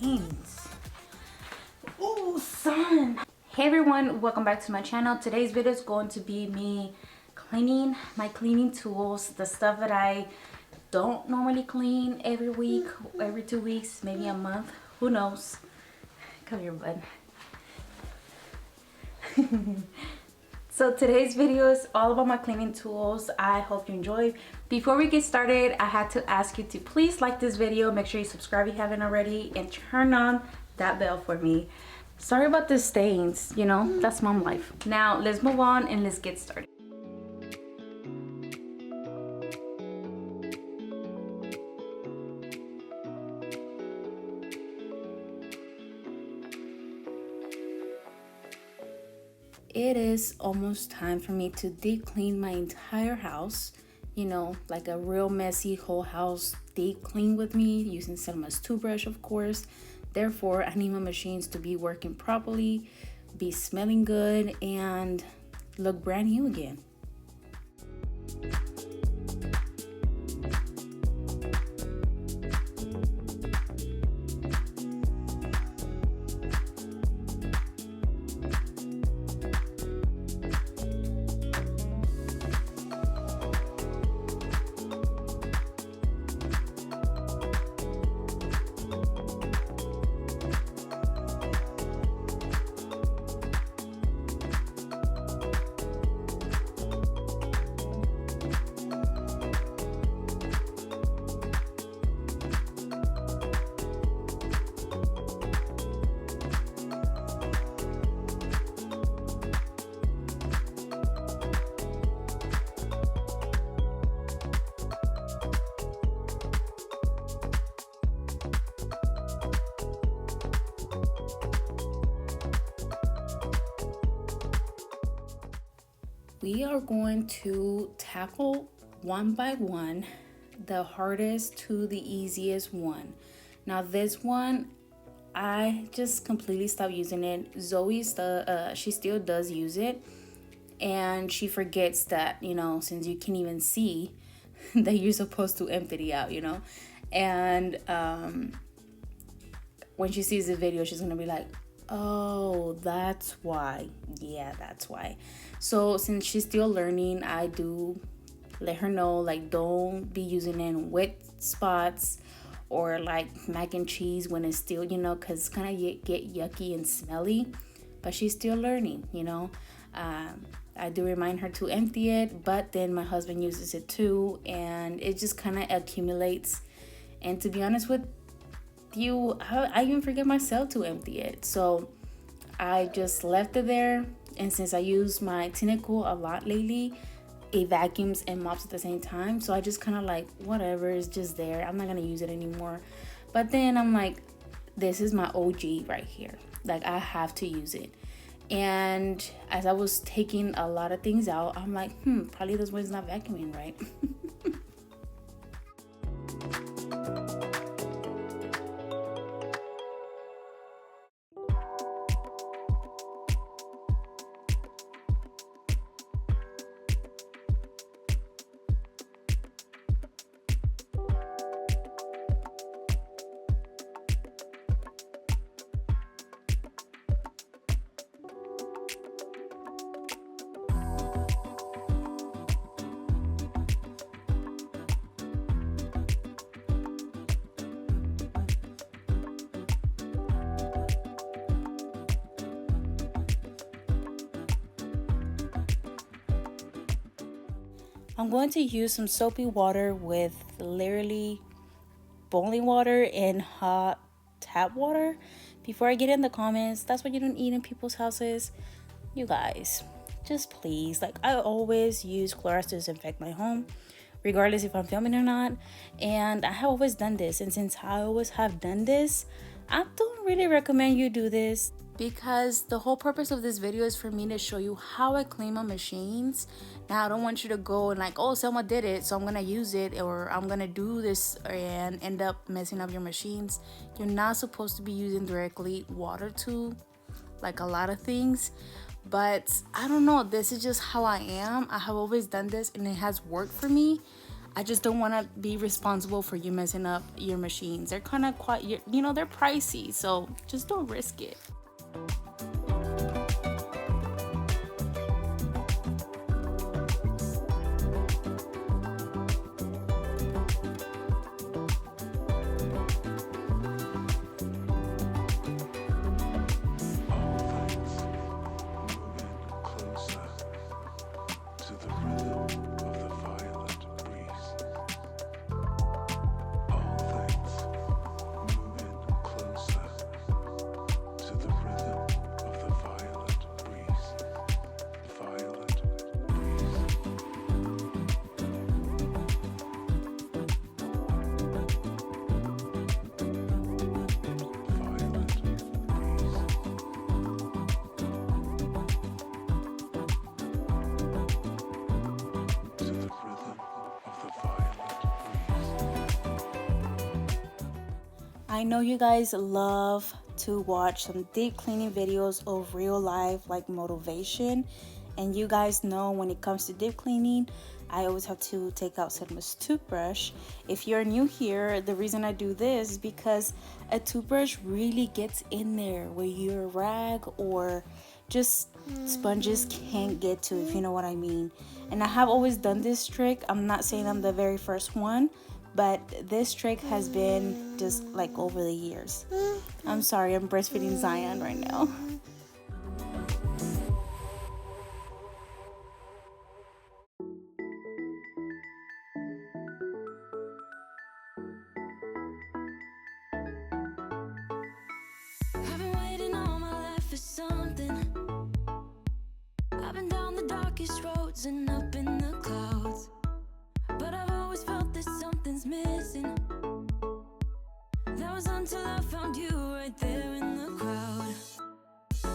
stains. Oh, sun. Hey everyone, welcome back to my channel. Today's video is going to be me cleaning my cleaning tools, the stuff that I don't normally clean every week, every 2 weeks, maybe a month, who knows. Come here, bud. So today's video is all about my cleaning tools. I hope you enjoy. Before we get started, I had to ask you to please like this video, make sure you subscribe if you haven't already, and turn on that bell for me. Sorry about the stains, you know, that's mom life. Now let's move on and let's get started. It is almost time for me to deep clean my entire house, you know, like a real messy whole house deep clean with me, using Selma's toothbrush, of course. Therefore, I need my machines to be working properly, be smelling good, and look brand new again. We are going to tackle one by one, the hardest to the easiest one. Now this one, I just completely stopped using it. Zoe, she still does use it, and she forgets that, you know, since you can't even see that you're supposed to empty it out, you know. And when she sees the video, she's gonna be like, oh, that's why. Yeah, that's why. So since she's still learning, I do let her know, like, don't be using it in wet spots or like mac and cheese when it's still, you know, because it's kind of get yucky and smelly. But she's still learning, you know. I do remind her to empty it, but then my husband uses it too, and it just kind of accumulates. And to be honest with you, I even forget myself to empty it, so I just left it there. And since I use my Tineco a lot lately, it vacuums and mops at the same time, so I just kind of like, whatever, it's just there, I'm not gonna use it anymore. But then I'm like, this is my OG right here, like I have to use it. And as I was taking a lot of things out, I'm like, probably this one's not vacuuming right. I'm going to use some soapy water with literally boiling water and hot tap water. Before I get in the comments, that's what you don't eat in people's houses. You guys, just please, like, I always use Clorox to disinfect my home, regardless if I'm filming or not. And I have always done this, and since I always have done this, I don't really recommend you do this, because the whole purpose of this video is for me to show you how I clean my machines. Now I don't want you to go and like, oh, Selma did it, so I'm gonna use it, or I'm gonna do this and end up messing up your machines. You're not supposed to be using directly water to like a lot of things, but I don't know, this is just how I am. I have always done this and it has worked for me. I just don't want to be responsible for you messing up your machines. They're kind of quite, you know, they're pricey, so just don't risk it. I know you guys love to watch some deep cleaning videos of real life like motivation, and you guys know when it comes to deep cleaning, I always have to take out Selma's toothbrush. If you're new here, the reason I do this is because a toothbrush really gets in there where your rag or just sponges can't get to, if you know what I mean. And I have always done this trick. I'm not saying I'm the very first one, but this trick has been just like over the years. I'm sorry, I'm breastfeeding Zion right now. I've been waiting all my life for something. I've been down the darkest roads and up in the clouds, but I've always felt that something's missing. That was until I found you right there in the crowd.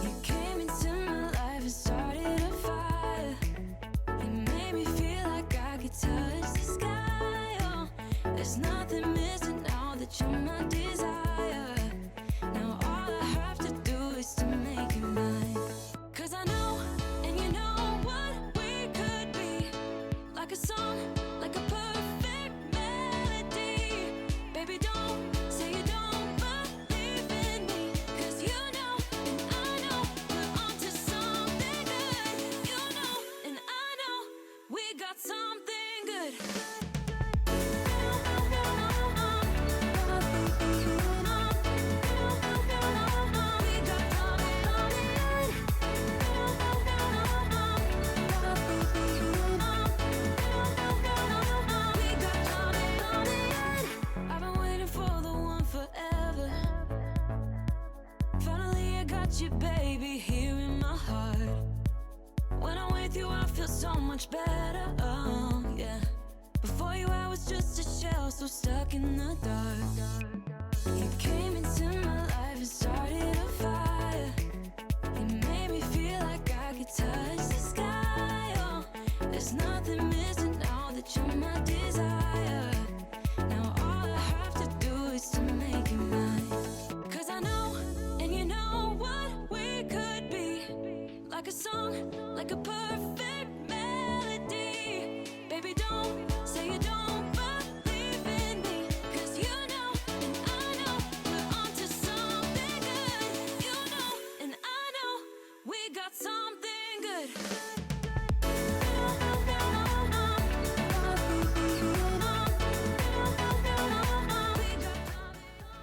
You came into my life and started a fire. You made me feel like I could touch the sky. Oh, there's nothing missing now that you're my desire. Now all I have to do is to make you mine. 'Cause I know, and you know what we could be. Like a song, like a perfect melody. Baby, don't say you don't believe in me. 'Cause you know, and I know, we're onto something good. You know, and I know, we got something good. I've been waiting for the one forever. Finally I got you, baby, here in my heart. When I'm with you I feel so much better, oh yeah. Before you I was just a shell, so stuck in the dark. You came into my life and started a fire. You made me feel like I could touch the sky. Oh, there's nothing missing now that you're my desire. Now all I have to do is to make you mine. 'Cause I know, and you know what we could be. Like a song, like a perfect melody. Baby, don't say you don't believe in me. 'Cause you know, and I know, we're onto something good. You know, and I know, we got something good.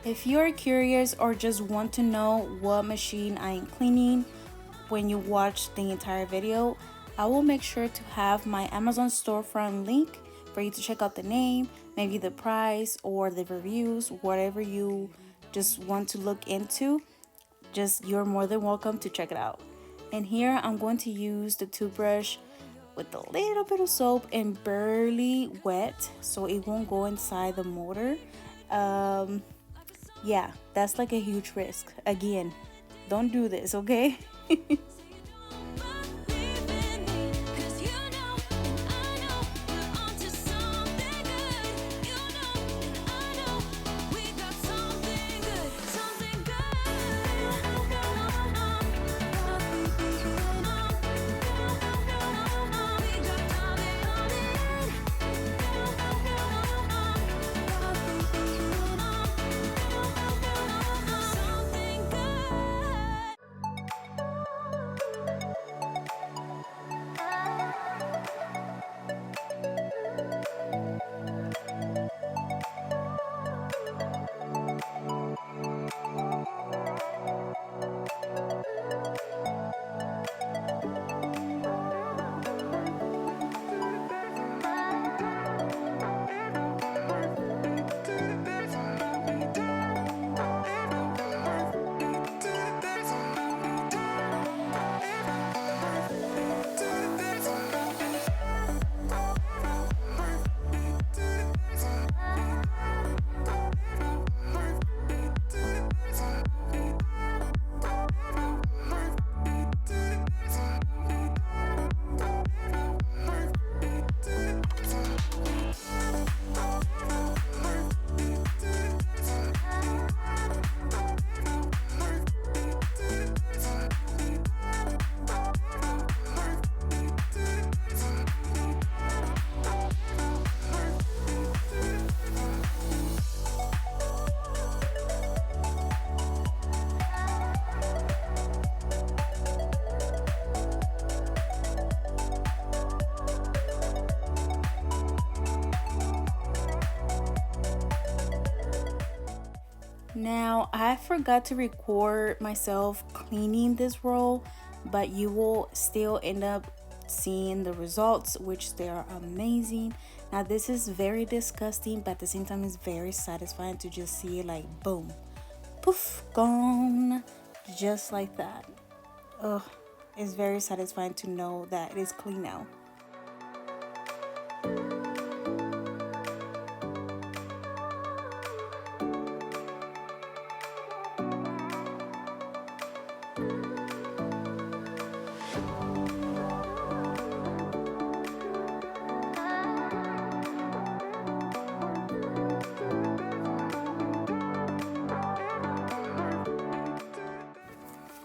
If you're curious or just want to know what machine I am cleaning when you watch the entire video, I will make sure to have my Amazon storefront link for you to check out the name, maybe the price or the reviews, whatever you just want to look into. Just you're more than welcome to check it out. And here I'm going to use the toothbrush with a little bit of soap and barely wet so it won't go inside the motor. Yeah, that's like a huge risk. Again, don't do this, okay? Now, I forgot to record myself cleaning this roll, but you will still end up seeing the results, which they are amazing. Now, this is very disgusting, but at the same time, it's very satisfying to just see it like boom, poof, gone, just like that. Ugh, it's very satisfying to know that it is clean now.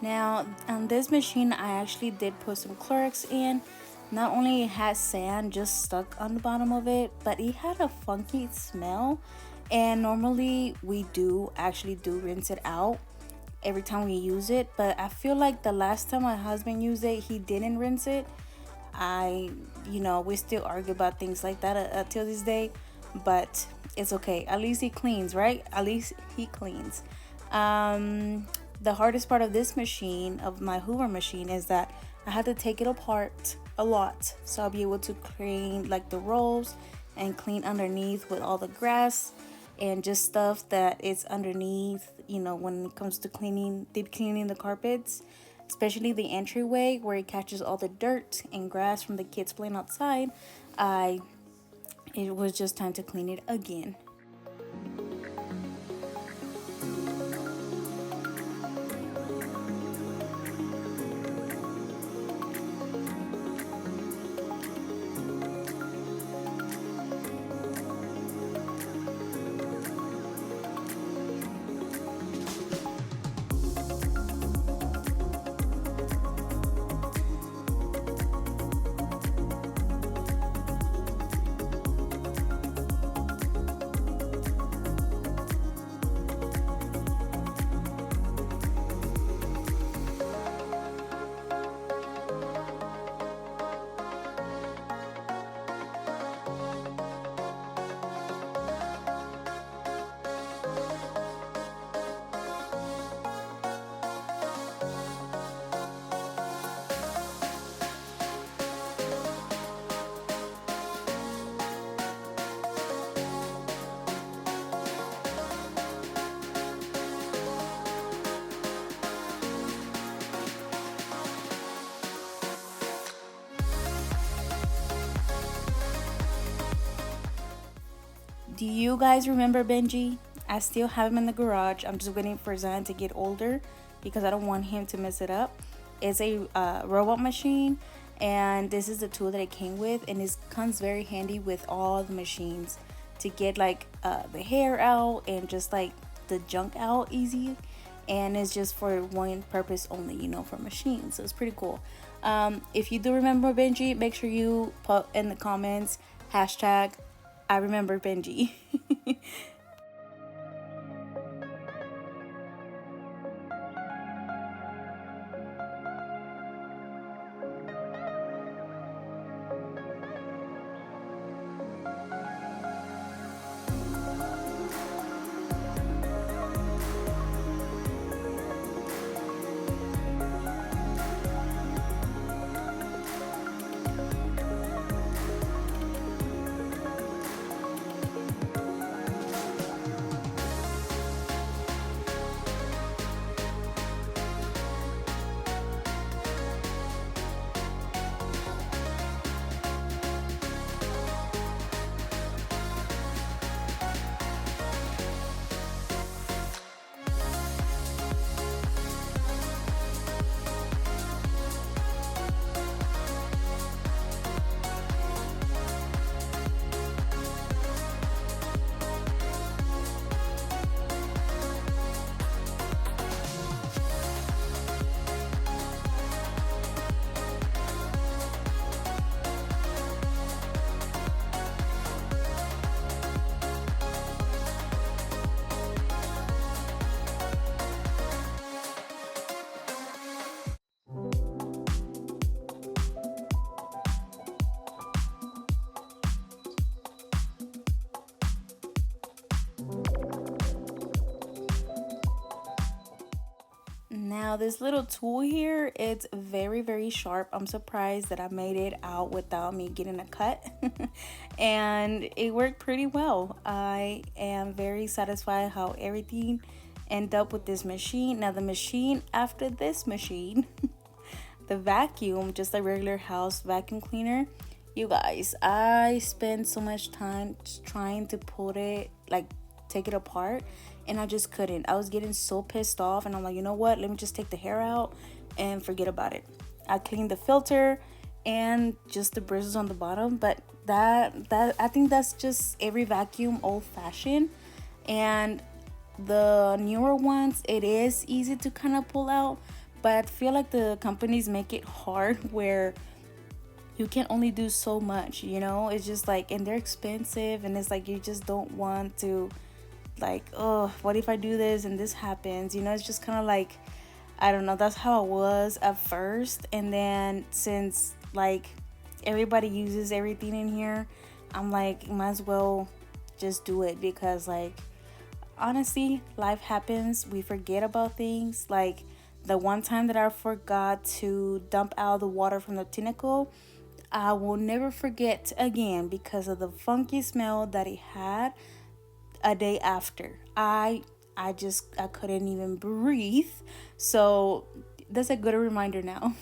Now, on this machine, I actually did put some Clorox in. Not only it had sand just stuck on the bottom of it, but it had a funky smell. And normally we do actually rinse it out every time we use it. But I feel like the last time my husband used it, he didn't rinse it. We still argue about things like that until this day. But it's okay. At least he cleans, right? At least he cleans. The hardest part of this machine, of my Hoover machine, is that I had to take it apart a lot. So I'll be able to clean like the rolls and clean underneath with all the grass and just stuff that is underneath, when it comes to deep cleaning the carpets, especially the entryway where it catches all the dirt and grass from the kids playing outside. It was just time to clean it again. Do you guys remember Benji? I still have him in the garage. I'm just waiting for Zion to get older because I don't want him to mess it up. It's a robot machine, and this is the tool that it came with, and it comes very handy with all the machines to get like the hair out and just like the junk out easy. And it's just for one purpose only, for machines. So it's pretty cool. If you do remember Benji, make sure you put in the comments hashtag I remember Benji. Now this little tool here, it's very, very sharp. I'm surprised that I made it out without me getting a cut. And it worked pretty well. I am very satisfied how everything ended up with this machine. Now the machine after this machine, the vacuum, just a regular house vacuum cleaner. You guys, I spent so much time trying to put it, like take it apart, and I just couldn't. I was getting so pissed off, and I'm like, you know what, let me just take the hair out and forget about it. I cleaned the filter and just the bristles on the bottom, but that I think that's just every vacuum old-fashioned. And the newer ones, it is easy to kind of pull out, but I feel like the companies make it hard where you can only do so much, you know. It's just like, and they're expensive, and it's like you just don't want to, like, oh, what if I do this and this happens, you know. It's just kind of like, I don't know, that's how it was at first. And then since like everybody uses everything in here, I'm like, might as well just do it, because like honestly, life happens, we forget about things. Like the one time that I forgot to dump out the water from the Tineco, I will never forget again, because of the funky smell that it had a day after. I couldn't even breathe. So that's a good reminder now.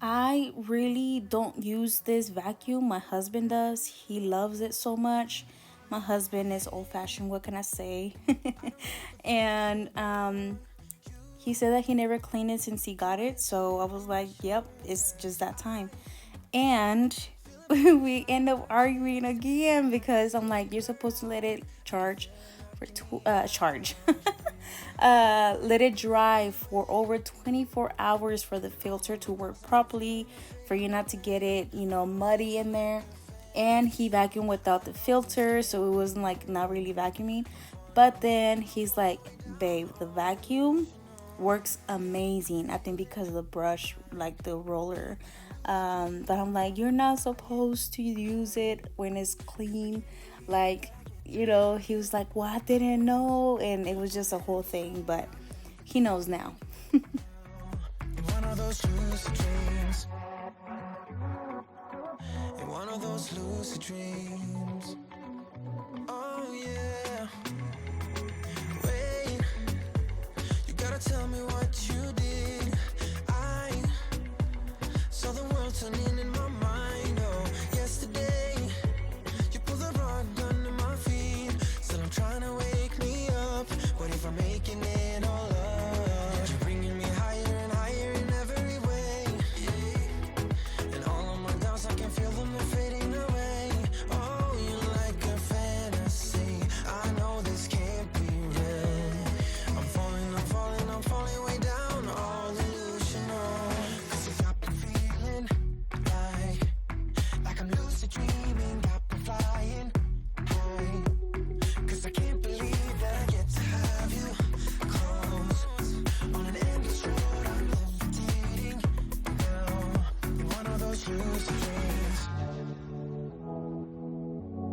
I really don't use this vacuum. My husband does. He loves it so much. My husband is old fashioned, what can I say? And he said that he never cleaned it since he got it. So I was like, yep, it's just that time. And we end up arguing again, because I'm like, you're supposed to let it charge for let it dry for over 24 hours for the filter to work properly, for you not to get it, you know, muddy in there. And he vacuumed without the filter, so it wasn't like not really vacuuming. But then he's like, babe, the vacuum works amazing, I think because of the brush, like the roller. But I'm like, you're not supposed to use it when it's clean, like, you know. He was like, well, I didn't know, and it was just a whole thing, but he knows now. One of those lucid dreams. In one of those lucid dreams. Oh yeah. Wait, you gotta tell me what you did. I saw the world turning in my mind. Oh, yesterday you pulled the rug under my feet. Still I'm trying to wake me up. What if I'm making it lucid dreaming, got me flying high. 'Cause I can't believe that I get to have you close. On an endless road, I'm levitating now. In one of those lucid dreams.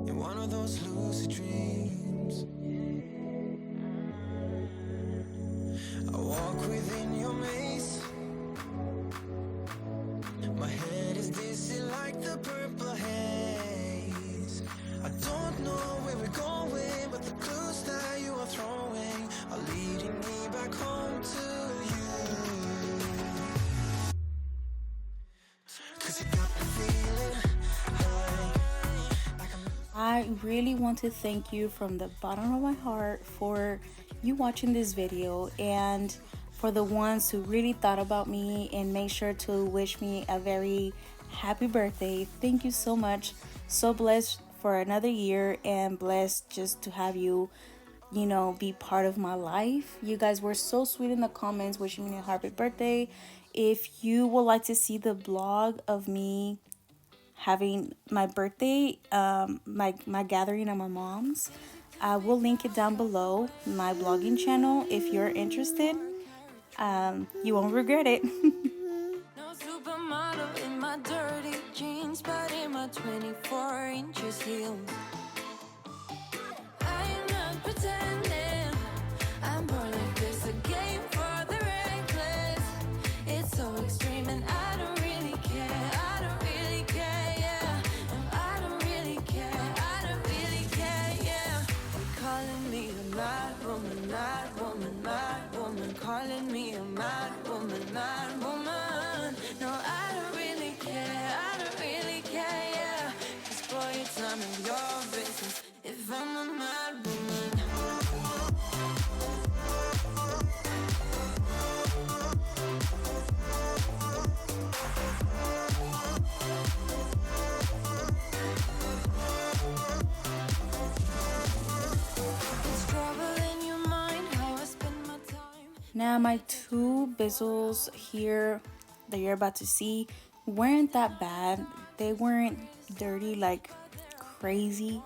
In one of those lucid dreams. I walk within your maze. My head is dizzy like the purple haze. I don't know where we're going, but the clues that you are throwing are leading me back home to you. 'Cause you got me feeling I really want to thank you from the bottom of my heart for you watching this video, and for the ones who really thought about me and made sure to wish me a very happy birthday. Thank you so much. So blessed for another year, and blessed just to have you, be part of my life. You guys were so sweet in the comments wishing me a happy birthday. If you would like to see the vlog of me having my birthday, my gathering at my mom's, I will link it down below, my blogging channel. If you're interested, you won't regret it. no supermodel in my dirty jeans, but in my 24 inches heels. I am not pretending, I'm born like this, a game for the reckless. It's so extreme and I don't really care, I don't really care, yeah. And I don't really care, I don't really care, yeah. They're calling me a mad woman, mad woman, mad woman. Calling me a mad woman, mad woman. No, I don't really care, I don't really care, yeah. 'Cause boy, it's none of your business if I'm a mad woman. It's trouble in your mind, how I spend my time. Now my two Bissels here that you're about to see weren't that bad. They weren't dirty like crazy,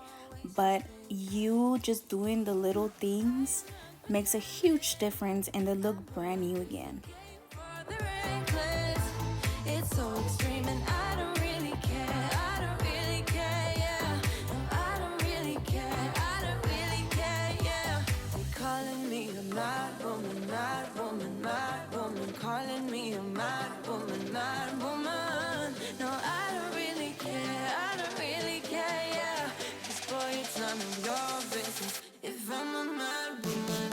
but you just doing the little things makes a huge difference, and they look brand new again. For the reckless, it's so extreme and I don't really care, I don't really care, yeah. No, I don't really care, I don't really care, yeah. They're calling me a mad woman, mad woman, mad woman. Calling me a mad woman, mad woman. No, I don't really care, I don't really care, yeah. 'Cause boy, it's none of your business if I'm a mad woman.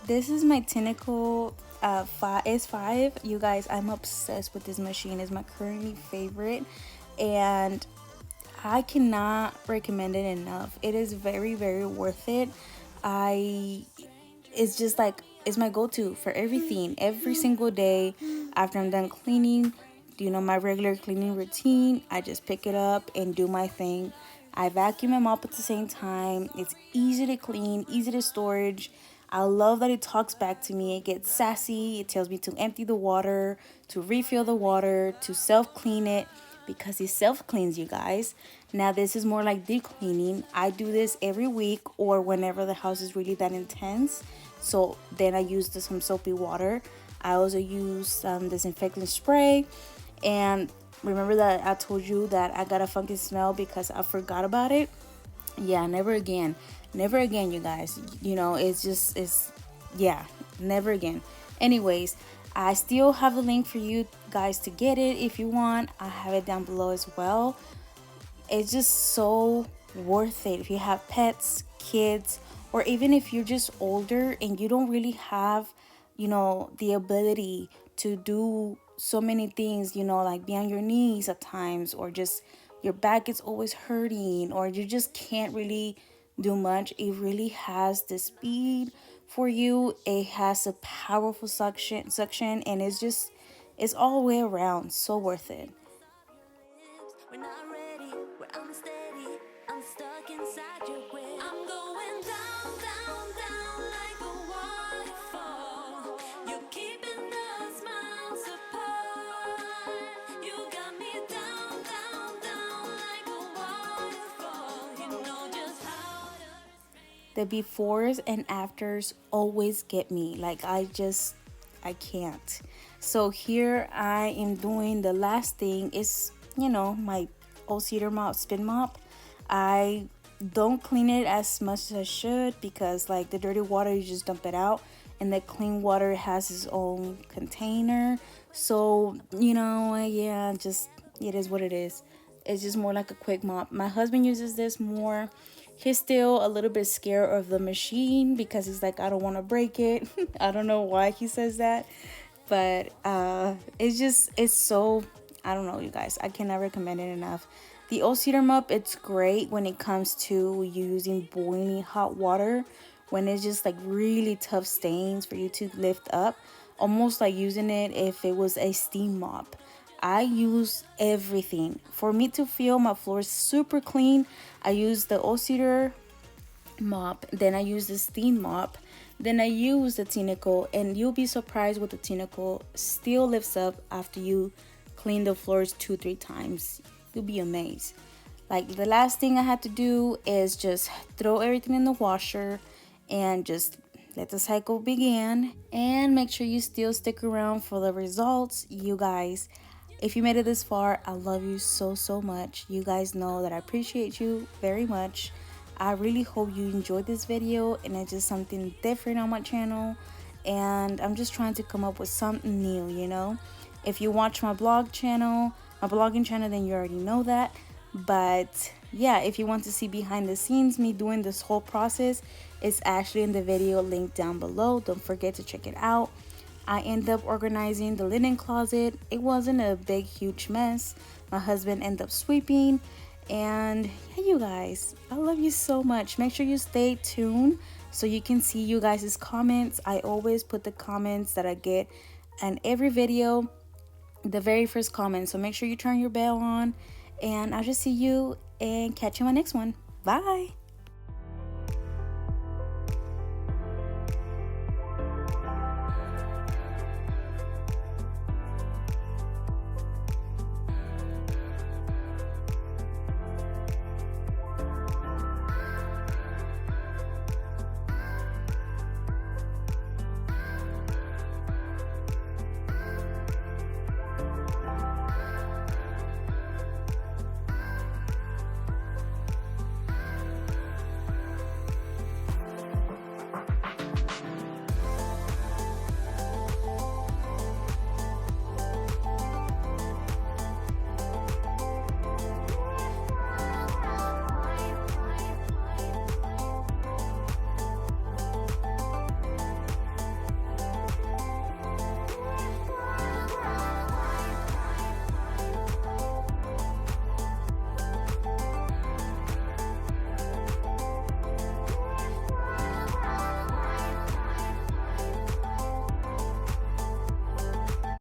This is my Tineco S5. You guys, I'm obsessed with this machine. It's my currently favorite, and I cannot recommend it enough. It is very, very worth it. It's just like, it's my go-to for everything. Every single day after I'm done cleaning, my regular cleaning routine, I just pick it up and do my thing. I vacuum and mop at the same time. It's easy to clean, easy to storage. I love that it talks back to me. It gets sassy. It tells me to empty the water, to refill the water, to self-clean it, because it self-cleans, you guys. Now, this is more like deep cleaning. I do this every week or whenever the house is really that intense. So then I use some soapy water. I also use some disinfectant spray. And remember that I told you that I got a funky smell because I forgot about it? Yeah, never again. Never again, you guys. Yeah, never again. Anyways, I still have the link for you guys to get it if you want. I have it down below as well. It's just so worth it if you have pets, kids, or even if you're just older and you don't really have, the ability to do so many things, like be on your knees at times, or just your back is always hurting, or you just can't really do much. It really has the speed for you. It has a powerful suction, and it's all the way around so worth it. We're not ready, we're unsteady. I'm stuck inside your grip. I'm going down, down, down like a waterfall. You're keeping the smiles apart. You got me down, down, down like a waterfall. You know just how to. The befores and afters always get me. Like I can't. So here I am doing the last thing is, my old cedar mop, spin mop. I don't clean it as much as I should because like the dirty water, you just dump it out, and the clean water has its own container. So, yeah, just it is what it is. It's just more like a quick mop. My husband uses this more. He's still a little bit scared of the machine because he's like, I don't want to break it. I don't know why he says that, but it's so, I don't know, you guys, I cannot recommend it enough. The old cedar mop, it's great when it comes to using boiling hot water, when it's just like really tough stains for you to lift up, almost like using it if it was a steam mop. I use everything. For me to feel my floors super clean, I use the old cedar mop, then I use the steam mop, then I use the Tineco, and you'll be surprised what the Tineco still lifts up after you clean the floors 2-3 times. You'll be amazed. Like the last thing I had to do is just throw everything in the washer and just let the cycle begin, and make sure you still stick around for the results. You guys, if you made it this far, I love you so, so much. You guys know that I appreciate you very much. I really hope you enjoyed this video, and it's just something different on my channel, and I'm just trying to come up with something new. If you watch my blogging channel, then you already know that. But yeah, if you want to see behind the scenes me doing this whole process, it's actually in the video linked down below. Don't forget to check it out. I ended up organizing the linen closet. It wasn't a big huge mess. My husband ended up sweeping. And yeah, you guys, I love you so much. Make sure you stay tuned so you can see you guys' comments. I always put the comments that I get in every video, the very first comment. So make sure you turn your bell on, and I'll just see you and catch you on my next one. Bye.